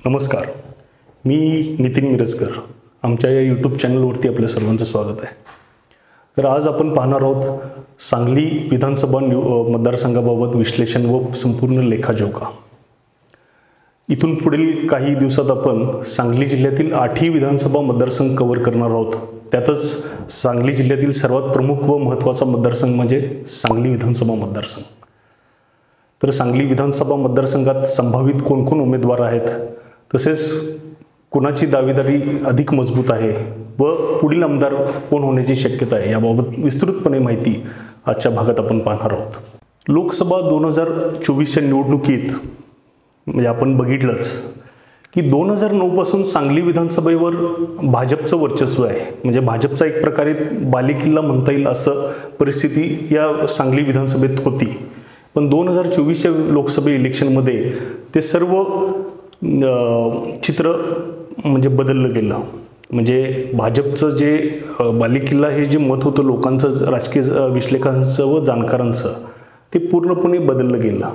नमस्कार, मी नितीन मिरजकर. आमच्या या यूट्यूब चॅनलवरती आपल्या सर्वांचं स्वागत आहे. तर आज आपण पाहणार आहोत सांगली विधानसभा मतदारसंघाबाबत विश्लेषण व संपूर्ण लेखाजोखा. इथून पुढील काही दिवसात आपण सांगली जिल्ह्यातील 8ही विधानसभा मतदारसंघ कव्हर करणार आहोत. त्यातच सांगली जिल्ह्यातील सर्वात प्रमुख व महत्त्वाचा मतदारसंघ म्हणजे सांगली विधानसभा मतदारसंघ. तर सांगली विधानसभा मतदारसंघात संभावित कोण उमेदवार आहेत, तसेच कुणाची दावेदारी अधिक मजबूत आहे व पुढील आमदार कोण होण्याची शक्यता आहे याबाबत विस्तृतपणे माहिती आजच्या भागात आपण पाहणार आहोत. लोकसभा 2024च्या निवडणुकीत म्हणजे आपण बघितलंच की 2009 पासून सांगली विधानसभेवर भाजपचं वर्चस्व आहे. म्हणजे भाजपचा एक प्रकारे बालेकिल्ला म्हणता येईल असं परिस्थिती या सांगली विधानसभेत होती. पण 2024च्या लोकसभा इलेक्शनमध्ये ते सर्व चित्र म्हणजे बदललं गेलं. म्हणजे भाजपचं जे बालेकिल्ला हे जे मत होतं लोकांचं, राजकीय विश्लेषकांचं व जाणकारांचं, ते पूर्णपणे बदललं गेलं.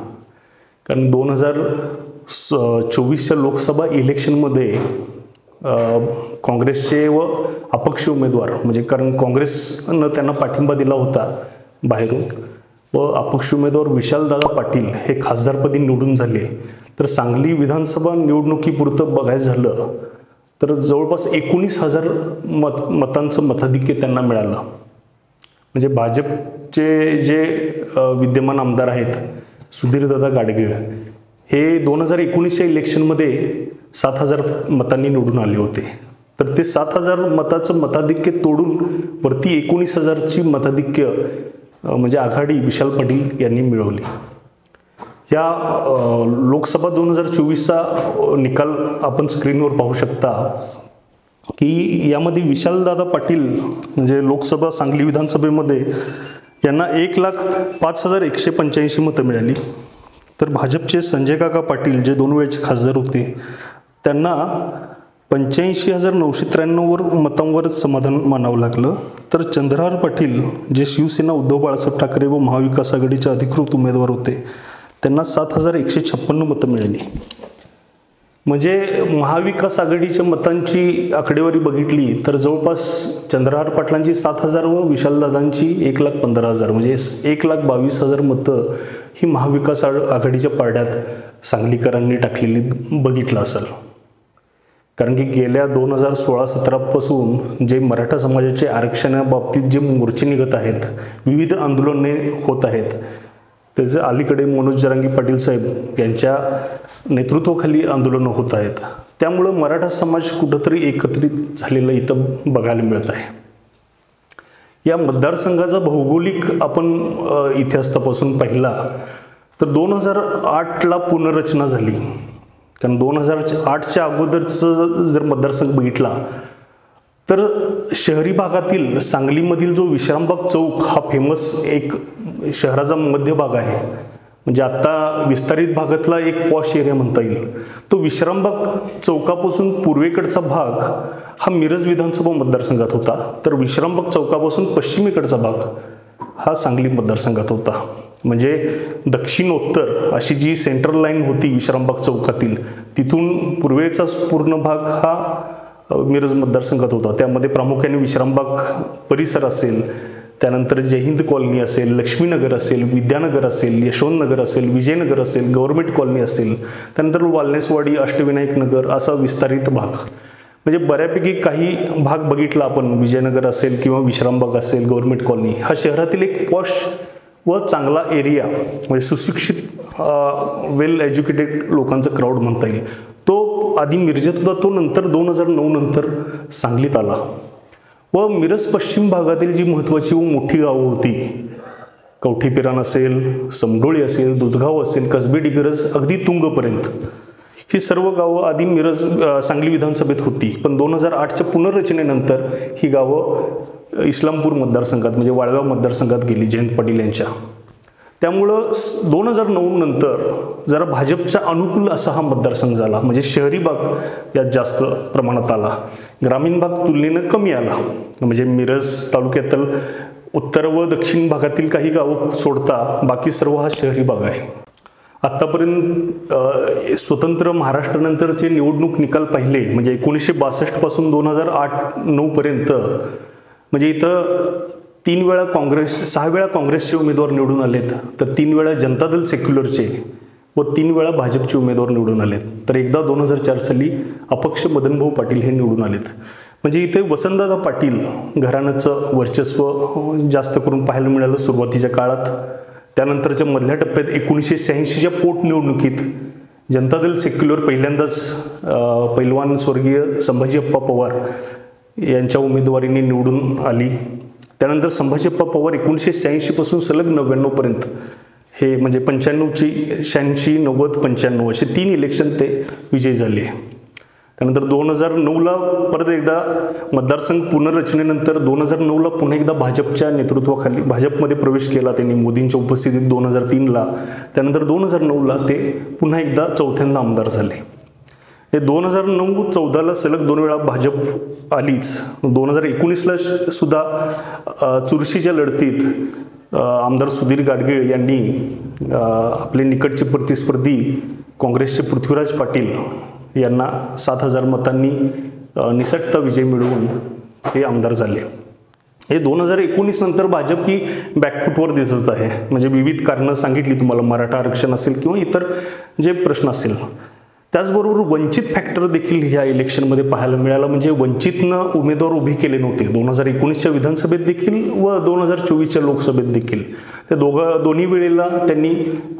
कारण 2024च्या लोकसभा इलेक्शनमध्ये काँग्रेसचे व अपक्ष उमेदवार, म्हणजे कारण काँग्रेसनं त्यांना पाठिंबा दिला होता बाहेरून, व अपक्ष उमेदवार विशालदादा पाटील हे खासदारपदी निवडून झाले. तर सांगली विधानसभा निवडणुकीपुरतं बघायचं झालं तर जवळपास 19,000 मतांचं मताधिक्य त्यांना मिळालं. म्हणजे भाजपचे जे विद्यमान आमदार आहेत सुधीरदादा गाडगीळ हे 2019च्या इलेक्शनमध्ये 7,000 मतांनी निवडून आले होते. तर ते 7,000 मताचं मताधिक्य तोडून वरती 19,000ची मताधिक्य म्हणजे आघाडी विशाल पाटील यांनी मिळवली. या लोकसभा 2024चा निकाल आपण स्क्रीनवर पाहू शकता की यामध्ये विशालदादा पाटील म्हणजे लोकसभा सांगली विधानसभेमध्ये यांना 1,05,185 मतं मिळाली. तर भाजपचे संजय काका पाटील जे 2 वेळचे खासदार होते त्यांना 85,993 मतांवर समाधान मानावं लागलं. तर चंद्रहार पाटील जे शिवसेना उद्धव बाळासाहेब ठाकरे व महाविकास आघाडीचे अधिकृत उमेदवार होते त्यांना 7,156 मतं मिळाली. म्हणजे महाविकास आघाडीच्या मतांची आकडेवारी बघितली तर जवळपास चंद्रहार पाटलांची 7,000 व विशालदादांची 1,15,000 म्हणजे 1,22,000 मतं ही महाविकास आघाडीच्या पारड्यात सांगलीकरांनी टाकलेली बघितलं असेल. कारण की गेल्या 2016-17 पासून जे मराठा समाजाचे आरक्षणाबाबतीत जे मोर्चे निघत आहेत, विविध आंदोलने होत आहेत, त्याचे अलीकडे मनोज जरांगे पाटील साहेब यांच्या नेतृत्वाखाली आंदोलनं होत आहेत. त्यामुळं मराठा समाज कुठंतरी एकत्रित झालेला इथं बघायला मिळत आहे. या मतदारसंघाचा भौगोलिक आपण इतिहास तपासून पाहिला तर 2008ला पुनर्रचना झाली. कारण 2008च्या अगोदरचं जर मतदारसंघ बघितला तर शहरी भागातील सांगलीमधील जो विश्रामबाग चौक हा फेमस एक शहराचा मध्यभाग आहे. म्हणजे आत्ता विस्तारित भागातला एक पॉश एरिया म्हणता येईल. तो विश्रामबाग चौकापासून पूर्वेकडचा भाग हा मिरज विधानसभा मतदारसंघात होता. तर विश्रामबाग चौकापासून पश्चिमेकडचा भाग हा सांगली मतदारसंघात होता. म्हणजे दक्षिणोत्तर अशी जी सेंट्रल लाईन होती विश्रामबाग चौकातील, तिथून पूर्वेचा पूर्ण भाग हा मिरज मतदारसंघात होता. त्यामध्ये प्रामुख्याने विश्रामबाग परिसर असेल, त्यानंतर जयहिंद कॉलनी असेल, लक्ष्मीनगर असेल, विद्यानगर असेल, यशवंतनगर असेल, विजयनगर असेल, गव्हर्नमेंट कॉलनी असेल, त्यानंतर वालनेसवाडी, अष्टविनायक नगर असा विस्तारित भाग. म्हणजे बऱ्यापैकी काही भाग बघितला आपण, विजयनगर असेल किंवा विश्रामबाग असेल, गव्हर्नमेंट कॉलनी हा शहरातील एक पॉश व चांगला एरिया, म्हणजे सुशिक्षित वेल एज्युकेटेड लोकांचा क्राऊड म्हणता येईल. तो आधी मिरजेत होता, तो नंतर 2009 नंतर सांगलीत आला. व मिरज पश्चिम भागातील जी महत्त्वाची व मोठी गावं होती, कवठीपिरान असेल, समडोळी असेल, दुधगाव असेल, कसबे डिग्रज अगदी तुंगपर्यंत, ही सर्व गावं आधी मिरज सांगली विधानसभेत होती. पण 2008च्या पुनर्रचनेनंतर ही गावं इस्लामपूर मतदारसंघात म्हणजे वाळवा मतदारसंघात गेली जयंत पाटील यांच्या. त्यामुळं 2009 नंतर जरा भाजपच्या अनुकूल असा हा मतदारसंघ झाला. म्हणजे शहरी भाग यात जास्त प्रमाणात आला, ग्रामीण भाग तुलनेनं कमी आला. म्हणजे मिरज तालुक्यातील उत्तर व दक्षिण भागातील काही गावं सोडता बाकी सर्व हा शहरी भाग आहे. आत्तापर्यंत स्वतंत्र महाराष्ट्रानंतरचे निवडणूक निकाल पाहिले म्हणजे 1962 पासून 2008-9 पर्यंत म्हणजे इथं 3 वेळा काँग्रेस 6 वेळा काँग्रेसचे उमेदवार निवडून आलेत, तर 3 वेळा जनता दल सेक्युलरचे व 3 वेळा भाजपचे उमेदवार निवडून आलेत, तर एकदा 2004 साली अपक्ष मदनभाऊ पाटील हे निवडून आलेत. म्हणजे इथे वसंतदादा पाटील घराण्याचं वर्चस्व जास्त करून पाहायला मिळालं सुरुवातीच्या काळात. त्यानंतरच्या मधल्या टप्प्यात 1986च्या पोटनिवडणुकीत जनता दल सेक्युलर पहिल्यांदाच पैलवान स्वर्गीय संभाजीअप्पा पवार यांच्या उमेदवारीने निवडून आली. त्यानंतर संभाजीअप्पा पवार 1986 पासून सलग 99 पर्यंत हे म्हणजे 95ची 86, 90, 95 असे 3 इलेक्शन ते विजयी झाले. त्यानंतर 2009ला परत एकदा मतदारसंघ पुनर्रचनेनंतर 2009ला पुन्हा एकदा भाजपच्या नेतृत्वाखाली भाजपमध्ये प्रवेश केला त्यांनी मोदींच्या उपस्थितीत 2003ला. त्यानंतर 2009ला ते पुन्हा एकदा चौथ्यांदा आमदार झाले. हे 2009-14ला सलग 2 वेळा भाजप आलीच. 2019ला सुद्धा चुरशीच्या लढतीत आमदार सुधीर गाडगीळ यांनी आपले निकटचे प्रतिस्पर्धी काँग्रेसचे पृथ्वीराज पाटील यांना 7,000 मतांनी निसटता विजय मिळवून हे आमदार झाले. हे 2019 नंतर भाजप ही बॅकफुटवर दिसत आहे. म्हणजे विविध कारणं सांगितली तुम्हाला, मराठा आरक्षण असेल किंवा इतर जे प्रश्न असेल. त्याचबरोबर वंचित फॅक्टर देखील ह्या इलेक्शनमध्ये पाहायला मिळाला. म्हणजे वंचितनं उमेदवार उभे केले नव्हते 2019च्या विधानसभेत देखील व 2024च्या लोकसभेत देखील. त्या दोन्ही वेळेला त्यांनी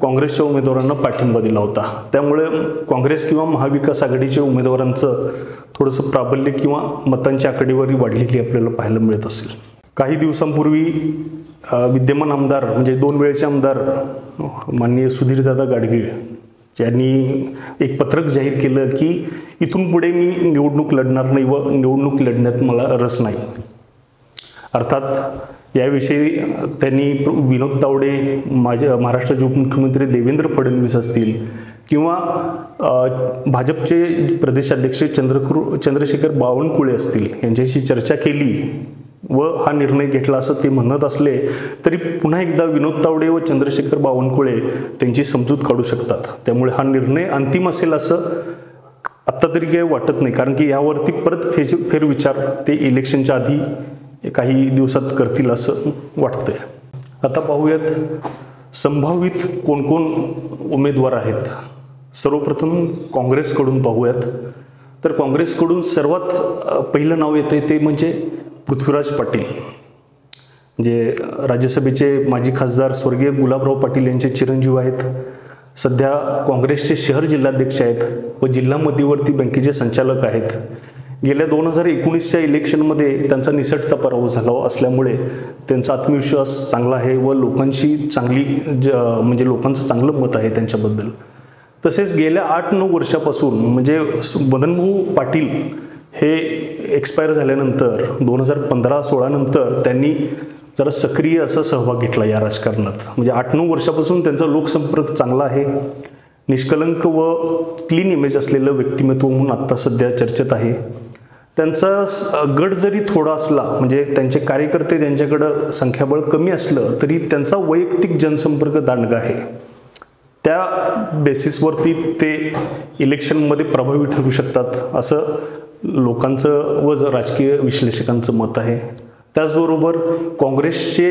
काँग्रेसच्या उमेदवारांना पाठिंबा दिला होता. त्यामुळे काँग्रेस किंवा महाविकास आघाडीच्या उमेदवारांचं थोडंसं प्राबल्य किंवा मतांची आकडेवारी वाढलेली आपल्याला पाहायला मिळत असेल. काही दिवसांपूर्वी विद्यमान आमदार म्हणजे 2 वेळेचे आमदार माननीय सुधीरदादा गाडगीळ यांनी एक पत्रक जाहीर केलं की इथून पुढे मी निवडणूक लढणार नाही व निवडणूक लढण्यात मला रस नाही. अर्थात याविषयी त्यांनी विनोद तावडे, महाराष्ट्राचे उपमुख्यमंत्री देवेंद्र फडणवीस असतील किंवा भाजपचे प्रदेशाध्यक्ष चंद्रशेखर बावनकुळे असतील यांच्याशी चर्चा केली व हा निर्णय घेतला असं ते म्हणत असले तरी पुन्हा एकदा विनोद तावडे व चंद्रशेखर बावनकुळे त्यांची समजूत काढू शकतात. त्यामुळे हा निर्णय अंतिम असेल असं आत्ता तरी काही वाटत नाही, कारण की यावरती परत फेरविचार ते इलेक्शनच्या आधी काही दिवसात करतील असं वाटतंय. आता पाहूयात संभावित कोण कोण उमेदवार आहेत. सर्वप्रथम काँग्रेसकडून पाहूयात. तर काँग्रेसकडून सर्वात पहिलं नाव येतं ते म्हणजे पृथ्वीराज पाटील. म्हणजे राज्यसभेचे माजी खासदार स्वर्गीय गुलाबराव पाटील यांचे चिरंजीव आहेत. सध्या काँग्रेसचे शहर जिल्हाध्यक्ष आहेत व जिल्हा मध्यवर्ती बँकेचे संचालक आहेत. गेल्या 2019च्या इलेक्शनमध्ये त्यांचा निसटता पराभव झाला असल्यामुळे त्यांचा आत्मविश्वास चांगला आहे व लोकांची चांगली म्हणजे लोकांचं चांगलं मत आहे त्यांच्याबद्दल. तसेच गेल्या 8-9 वर्षापासून म्हणजे मदनभाऊ पाटील हे एक्सपायर झाल्यानंतर 2015-16 नंतर त्यांनी जरा सक्रिय असा सहभाग घेतला या राजकारणात. म्हणजे 8-9 वर्षापासून त्यांचा लोकसंपर्क चांगला आहे. निष्कलंक व क्लीन इमेज असलेलं व्यक्तिमत्व म्हणून आत्ता सध्या चर्चेत आहे. त्यांचा गट जरी थोडा असला म्हणजे त्यांचे कार्यकर्ते त्यांच्याकडं संख्याबळ कमी असलं तरी त्यांचा वैयक्तिक जनसंपर्क दांडगा आहे. त्या बेसिसवरती ते इलेक्शनमध्ये प्रभावी ठरू शकतात असं लोकांचं व राजकीय विश्लेषकांचं मत आहे. त्याचबरोबर काँग्रेसचे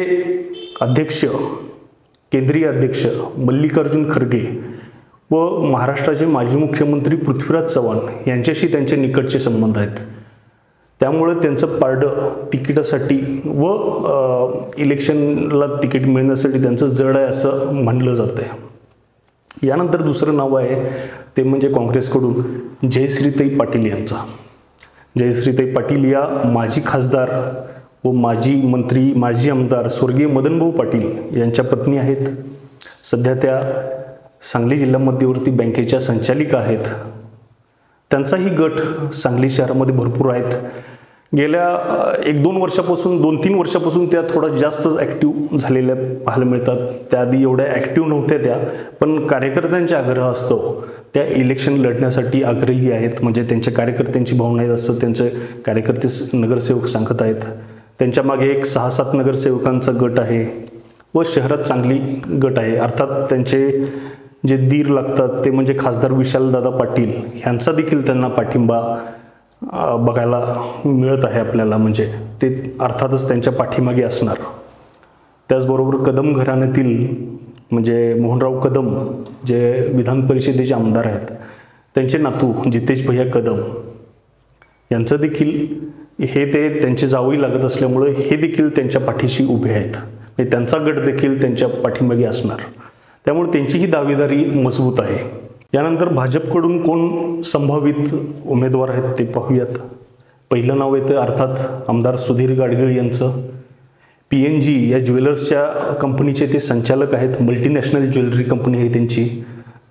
अध्यक्ष केंद्रीय अध्यक्ष मल्लिकार्जुन खरगे व महाराष्ट्राचे माजी मुख्यमंत्री पृथ्वीराज चव्हाण यांच्याशी त्यांचे निकटचे संबंध आहेत. त्यामुळे त्यांचं पारडं तिकिटासाठी व इलेक्शनला तिकीट मिळण्यासाठी त्यांचं जड आहे असं म्हणलं जातं आहे. यानंतर दुसरं नाव आहे ते म्हणजे काँग्रेसकडून जयश्रीताई पाटील यांचा. जयश्रीताई पाटील या माजी खासदार व माजी मंत्री माजी आमदार स्वर्गीय मदनभाऊ पाटील यांच्या पत्नी आहेत. सध्या त्या सांगली जिल्हा मध्यवर्ती बँकेच्या संचालिका आहेत. त्यांचाही गट सांगली शहरामध्ये भरपूर आहेत. गेल्या 1-2 वर्षापासून 2-3 वर्षापासून त्या थोडा जास्तच ॲक्टिव्ह झालेल्या पाहायला मिळतात. त्याआधी एवढ्या ॲक्टिव्ह नव्हत्या त्या, पण कार्यकर्त्यांच्या आग्रह असतो त्या इलेक्शन लढण्यासाठी आग्रही आहेत. म्हणजे त्यांच्या कार्यकर्त्यांची भावना आहे असं त्यांचे कार्यकर्ते नगरसेवक सांगत आहेत. त्यांच्या मागे एक 6-7 नगरसेवकांचा गट आहे व शहरात चांगली गट आहे. अर्थात त्यांचे जे धीर लागतात ते म्हणजे खासदार विशालदादा पाटील ह्यांचा देखील त्यांना पाठिंबा बघायला मिळत आहे आपल्याला, म्हणजे ते अर्थातच त्यांच्या पाठीमागे असणार. त्याचबरोबर कदम घराण्यातील म्हणजे मोहनराव कदम जे विधान परिषदेचे आमदार आहेत, त्यांचे नातू जितेश भैया कदम यांचं देखील ते त्यांचे जावई लागत असल्यामुळे हे देखील त्यांच्या पाठीशी उभे आहेत, म्हणजे त्यांचा गट देखील त्यांच्या पाठीमागे असणार. त्यामुळे त्यांची ही दावेदारी मजबूत आहे. यानंतर भाजपकडून कोण संभावित उमेदवार आहेत ते पाहूयात. पहिलं नाव येतं अर्थात आमदार सुधीर गाडगीळ यांचं. PNG या ज्वेलर्सच्या कंपनीचे ते संचालक आहेत, मल्टीनॅशनल ज्वेलरी कंपनी आहे त्यांची.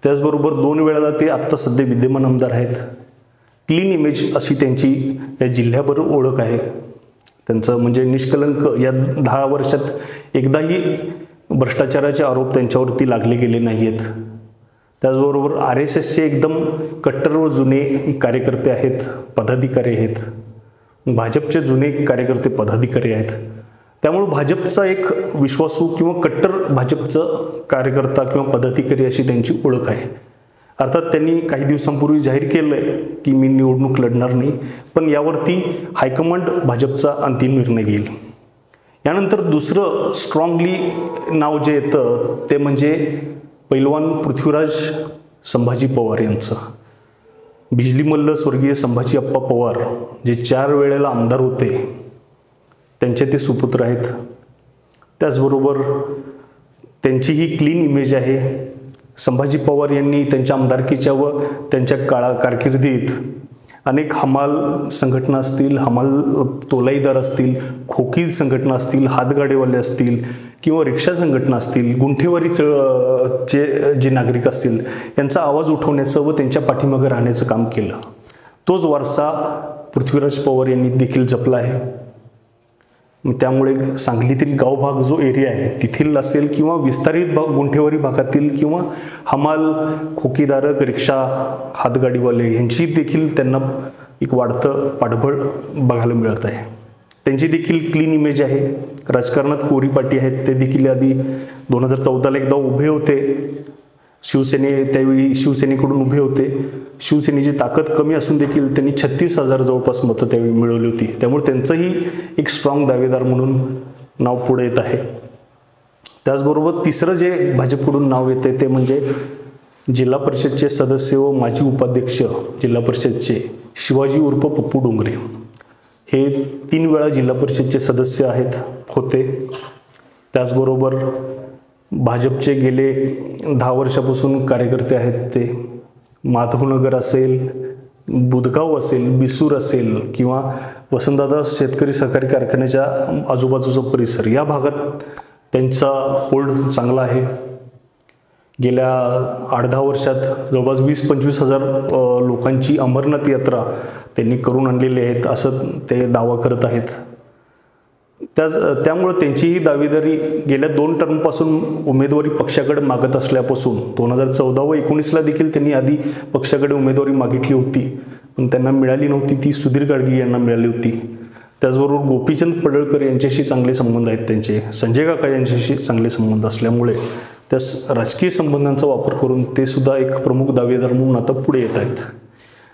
त्याचबरोबर 2 वेळेला ते आत्ता सध्या विद्यमान आमदार आहेत. क्लीन इमेज अशी त्यांची या जिल्ह्याभर ओळख आहे. त्यांचं म्हणजे निष्कलंक, या 10 वर्षात एकदाही भ्रष्टाचाराचे आरोप त्यांच्यावरती लागले गेले नाही आहेत. त्याचबरोबर RSSचे एकदम कट्टर व जुने कार्यकर्ते आहेत, पदाधिकारी आहेत. भाजपचे जुने कार्यकर्ते पदाधिकारी आहेत. त्यामुळे भाजपचा एक विश्वासू किंवा कट्टर भाजपचं कार्यकर्ता किंवा पदाधिकारी अशी त्यांची ओळख आहे. अर्थात त्यांनी काही दिवसांपूर्वी जाहीर केलं आहे की मी निवडणूक लढणार नाही, पण यावरती हायकमांड भाजपचा अंतिम निर्णय घेईल. यानंतर दुसरं स्ट्रॉंगली नाव जे येतं ते म्हणजे पैलवान पृथ्वीराज संभाजी पवार यांचं. बिजली मल्ल स्वर्गीय संभाजी अप्पा पवार जे 4 वेळेला आमदार होते, त्यांचे ते सुपुत्र आहेत. त्याचबरोबर त्यांची ही क्लीन इमेज आहे. संभाजी पवार यांनी त्यांच्या आमदारकीच्या व त्यांच्या कारकिर्दीत अनेक हमाल संघटना असतील, हमाल तोलाईदार असतील, खोकी संघटना असतील, हातगाडेवाले असतील किंवा रिक्षा संघटना असतील, गुंठेवारीचे जे नागरिक असतील यांचा आवाज उठवण्याचं व त्यांच्या पाठीमागे राहण्याचं काम केलं. तोच वारसा पृथ्वीराज पवार यांनी देखील जपला आहे. त्यामुळे सांगलीतील गावभाग जो एरिया आहे तिथील असेल किंवा विस्तारित गुंठेवारी भागातील किंवा हमाल, खोकीधारक, रिक्षा, हातगाडीवाले यांची देखील त्यांना एक वाढतं पाठबळ बघायला मिळत आहे. त्यांची देखील क्लीन इमेज आहे. राजकारणात कोरी पाटी आहेत. ते देखील आधी 2014ला एकदा उभे होते त्यावेळी शिवसेनेकडून उभे होते. शिवसेनेची ताकद कमी असून देखील त्यांनी 36,000 जवळपास मतं त्यावेळी मिळवली होती. त्यामुळे त्यांचंही एक स्ट्रॉंग दावेदार म्हणून नाव पुढे येत आहे. त्याचबरोबर तिसरं जे भाजपकडून नाव येते ते म्हणजे जिल्हा परिषदचे सदस्य व माजी उपाध्यक्ष जिल्हा परिषदचे शिवाजी उर्फ पप्पू डोंगरे. हे 3 वेळा जिल्हा परिषदचे सदस्य होते. त्याचबरोबर भाजपचे गेले 10 वर्षापासून कार्यकर्ते आहेत. ते माधवनगर असेल, बुधगाव असेल, बिसूर असेल किंवा वसंतदादा शेतकरी सहकारी कारखान्याच्या आजूबाजूचा परिसर या भागात त्यांचा होल्ड चांगला आहे. गेल्या 8-10 वर्षात जवळपास 20-25 हजार लोकांची अमरनाथ यात्रा त्यांनी करून आणलेली आहेत असं ते दावा करत आहेत. त्यामुळे त्यांची ही दावेदारी गेल्या 2 टर्मपासून उमेदवारी पक्षाकडे मागत असल्यापासून 2014 व 19ला देखील त्यांनी आधी पक्षाकडे उमेदवारी मागितली होती, पण त्यांना मिळाली नव्हती. ती सुधीर गाडगीळ यांना मिळाली होती. त्याचबरोबर गोपीचंद पडळकर यांच्याशी चांगले संबंध आहेत त्यांचे. संजय काका यांच्याशी चांगले संबंध असल्यामुळे त्या राजकीय संबंधांचा वापर करून ते सुद्धा एक प्रमुख दावेदार म्हणून आता पुढे येत आहेत.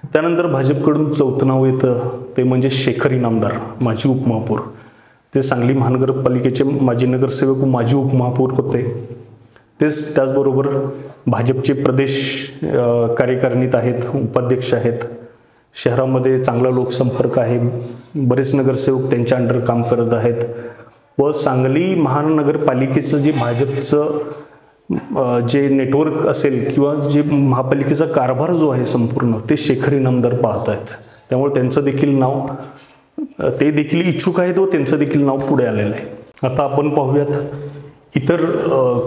त्यानंतर भाजपकडून 4थं नाव येतं ते म्हणजे शेखर इनामदार, माजी उपमहापौर. ते सांगली महानगरपालिकेचे माजी नगरसेवक व माजी उपमहापौर होते. त्याचबरोबर भाजपचे प्रदेश कार्यकारिणीत आहेत, उपाध्यक्ष आहेत. शहरामध्ये चांगला लोकसंपर्क आहे. बरेच नगरसेवक त्यांच्या अंडर काम करत आहेत. व सांगली महानगरपालिकेचं जे भाजपचं जे नेटवर्क असेल किंवा जे महापालिकेचा कारभार जो आहे संपूर्ण ते शेखर इनामदार पाहत आहेत. त्यामुळे त्यांचं देखील नाव, ते देखील इच्छुक आहेत व त्यांचं देखील नाव पुढे आलेलं आहे. आता आपण पाहूयात इतर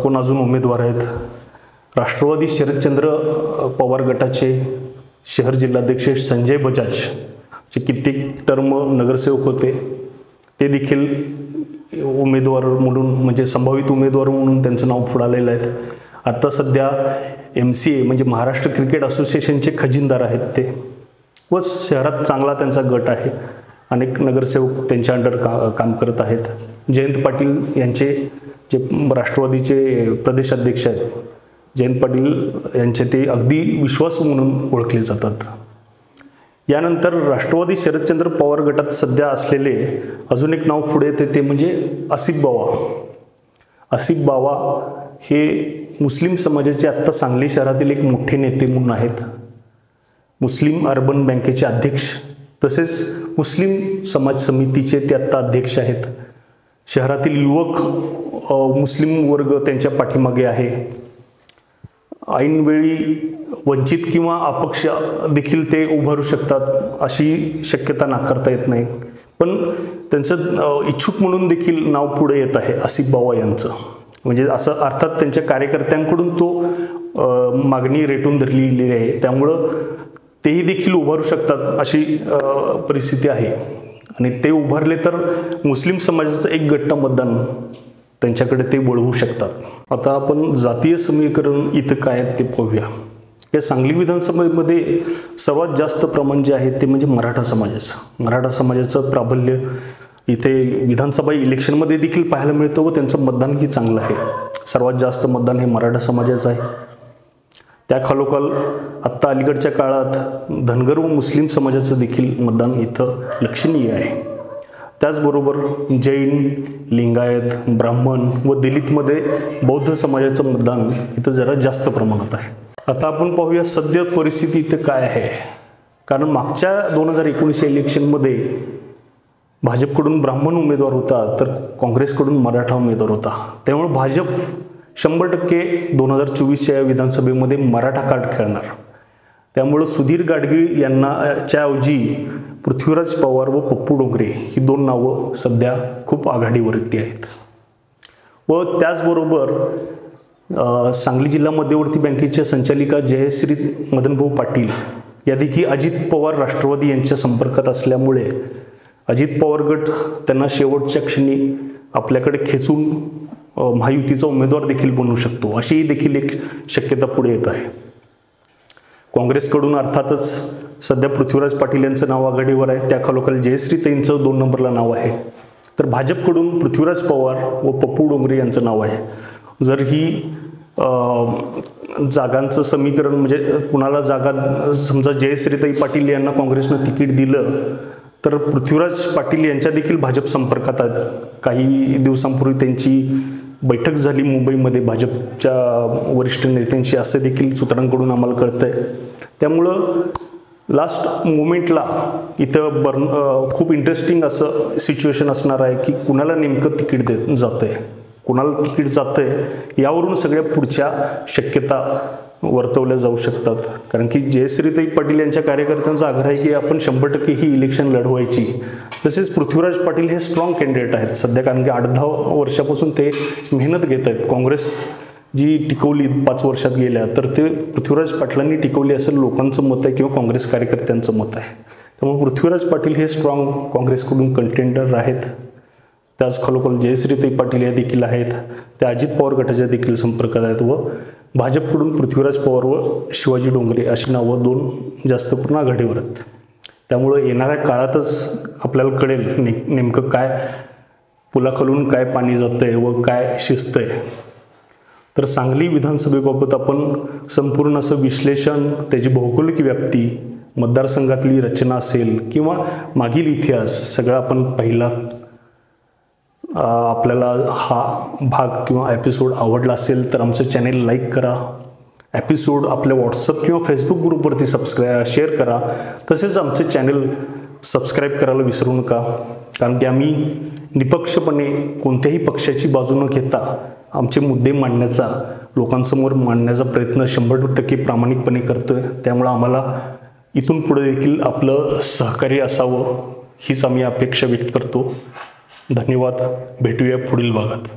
कोण अजून उमेदवार आहेत. राष्ट्रवादी शरदचंद्र पवार गटाचे शहर जिल्हाध्यक्ष संजय बजाज जे कित्येक टर्म नगरसेवक होते, ते देखील उमेदवार म्हणून म्हणजे संभावित उमेदवार म्हणून त्यांचं नाव पुढे आलेलं आहे. आता सध्या MCA म्हणजे महाराष्ट्र क्रिकेट असोसिएशनचे खजिनदार आहेत ते, व शहरात चांगला त्यांचा गट आहे. अनेक नगरसेवक त्यांच्या अंडर काम करत आहेत. जयंत पाटील यांचे जे राष्ट्रवादीचे प्रदेशाध्यक्ष आहेत, जयंत पाटील यांचे ते अगदी विश्वासू म्हणून ओळखले जातात. यानंतर राष्ट्रवादी शरदचंद्र पवार गटात सध्या असलेले अजून एक नाव पुढे येते, ते म्हणजे आसिफ बावा. आसिफ बावा हे मुस्लिम समाजाचे आत्ता सांगली शहरातील एक मोठे नेते म्हणून आहेत. मुस्लिम अर्बन बँकेचे अध्यक्ष तसेच मुस्लिम समाज समितीचे ते आत्ता अध्यक्ष आहेत. शहरातील युवक मुस्लिम वर्ग त्यांच्या पाठीमागे आहे. ऐनवेळी वंचित किंवा अपक्ष देखील ते उभारू शकतात अशी शक्यता नाकारता येत नाही. पण त्यांचं इच्छुक म्हणून देखील नाव पुढे येत आहे आसिफ बावा यांचं. म्हणजे असं अर्थात त्यांच्या कार्यकर्त्यांकडून तो मागणी रेटून धरलेली आहे, त्यामुळं तेही देखील उभारू शकतात अशी परिस्थिती आहे. आणि ते उभारले तर मुस्लिम समाजाचं एक गट्टा मतदान त्यांच्याकडे ते वळवू शकतात. आता आपण जातीय समीकरण इथं काय ते पाहूया. या सांगली विधानसभेमध्ये सर्वात जास्त प्रमाण जे आहे ते म्हणजे मराठा समाजाचं. मराठा समाजाचं प्राबल्य इथे विधानसभा इलेक्शनमध्ये देखील पाहायला मिळतं व त्यांचं मतदानही चांगलं आहे. सर्वात जास्त मतदान हे मराठा समाजाचं आहे. त्या खालोखाल आत्ता अलीकडच्या काळात धनगर व मुस्लिम समाजाचं देखील मतदान इथं लक्षणीय आहे. त्याचबरोबर जैन, लिंगायत, ब्राह्मण व दलितमध्ये बौद्ध समाजाचं मतदान इथं जरा जास्त प्रमाणात आहे. आता आपण पाहूया सध्या परिस्थिती इथं काय आहे. कारण मागच्या 2019 इलेक्शनमध्ये भाजपकडून ब्राह्मण उमेदवार होता तर काँग्रेसकडून मराठा उमेदवार होता. त्यामुळे भाजप 100% 2024च्या या विधानसभेमध्ये मराठा कार्ड खेळणार. त्यामुळं सुधीर गाडगीळ यांनाच्या ऐवजी पृथ्वीराज पवार व पप्पू डोंगरे ही दोन नावं सध्या खूप आघाडीवरती आहेत. व त्याचबरोबर सांगली जिल्हा मध्यवर्ती बँकेच्या संचालिका जयश्री मदनभाऊ पाटील या देखील अजित पवार राष्ट्रवादी यांच्या संपर्कात असल्यामुळे अजित पवार गट त्यांना शेवटच्या क्षणी आपल्याकडे खेचून महायुतीचा उमेदवार देखील बनवू शकतो अशी देखील एक शक्यता पुढे येत आहे. काँग्रेसकडून अर्थातच सध्या पृथ्वीराज पाटील यांचं नाव आघाडीवर आहे. त्या खालोखाल जयश्रीताईंचं 2 नंबरला नाव आहे. तर भाजपकडून पृथ्वीराज पवार व पप्पू डोंगरे यांचं नाव आहे. जर ही जागांचं समीकरण म्हणजे कुणाला जागा समजा जयश्रीताई पाटील यांना काँग्रेसनं तिकीट दिलं तर पृथ्वीराज पाटील यांच्या देखील भाजप संपर्कात आहेत. काही दिवसांपूर्वी त्यांची बैठक झाली मुंबईमध्ये भाजपच्या वरिष्ठ नेत्यांशी असं देखील सूत्रांकडून आम्हाला कळतंय. त्यामुळं लास्ट मोमेंटला इथं खूप इंटरेस्टिंग असं सिच्युएशन असणार आहे की कुणाला नेमकं तिकीट जातंय, कुणाला तिकीट जातंय यावरून सगळ्या पुढच्या शक्यता वर्तवल्या जाऊ शकतात. कारण की जयश्रीताई पाटील यांच्या कार्यकर्त्यांचा आग्रह आहे की आपण 100% ही इलेक्शन लढवायची. तसेच पृथ्वीराज पाटील हे स्ट्रॉंग कॅन्डिडेट आहेत सध्या, कारण की 8-10 वर्षापासून ते मेहनत घेत आहेत. काँग्रेस जी टिकवली 5 वर्षात गेल्या तर ते पृथ्वीराज पाटलांनी टिकवली असं लोकांचं मत आहे किंवा काँग्रेस कार्यकर्त्यांचं मत आहे. त्यामुळे पृथ्वीराज पाटील हे स्ट्रॉंग काँग्रेसकडून कंटेंडर आहेत. त्याच खालोखाल जयश्रीताई पाटील या देखील आहेत. त्या अजित पवार गटाच्या देखील संपर्कात आहेत व भाजपकडून पृथ्वीराज पवार व शिवाजी डोंगरे अशी नावं 2 जास्त पूर्ण आघाडीवर आहेत. त्यामुळं येणाऱ्या काळातच आपल्याला कळेल नेमकं काय पुलाखालून काय पाणी जातंय व काय शिस्त आहे. तर सांगली विधानसभेबाबत आपण संपूर्ण असं विश्लेषण, त्याची भौगोलिक व्याप्ती, मतदारसंघातली रचना असेल किंवा मागील इतिहास सगळं आपण पाहिला. आपल्याला हा भाग किंवा एपिसोड आवडला असेल तर आमचं चॅनेल लाईक करा. एपिसोड आपल्या व्हॉट्सअप किंवा फेसबुक ग्रुपवरती शेअर करा. तसेच आमचे चॅनेल सबस्क्राईब करायला विसरू नका. कारण की आम्ही निपक्षपणे कोणत्याही पक्षाची बाजू न घेता आमचे मुद्दे मांडण्याचा, लोकांसमोर मांडण्याचा प्रयत्न 100% प्रामाणिकपणे करतोय. त्यामुळे आम्हाला इथून पुढे देखील आपलं सहकार्य असावं हीच आम्ही अपेक्षा व्यक्त करतो. धन्यवाद. भेटूया पुढील भागात.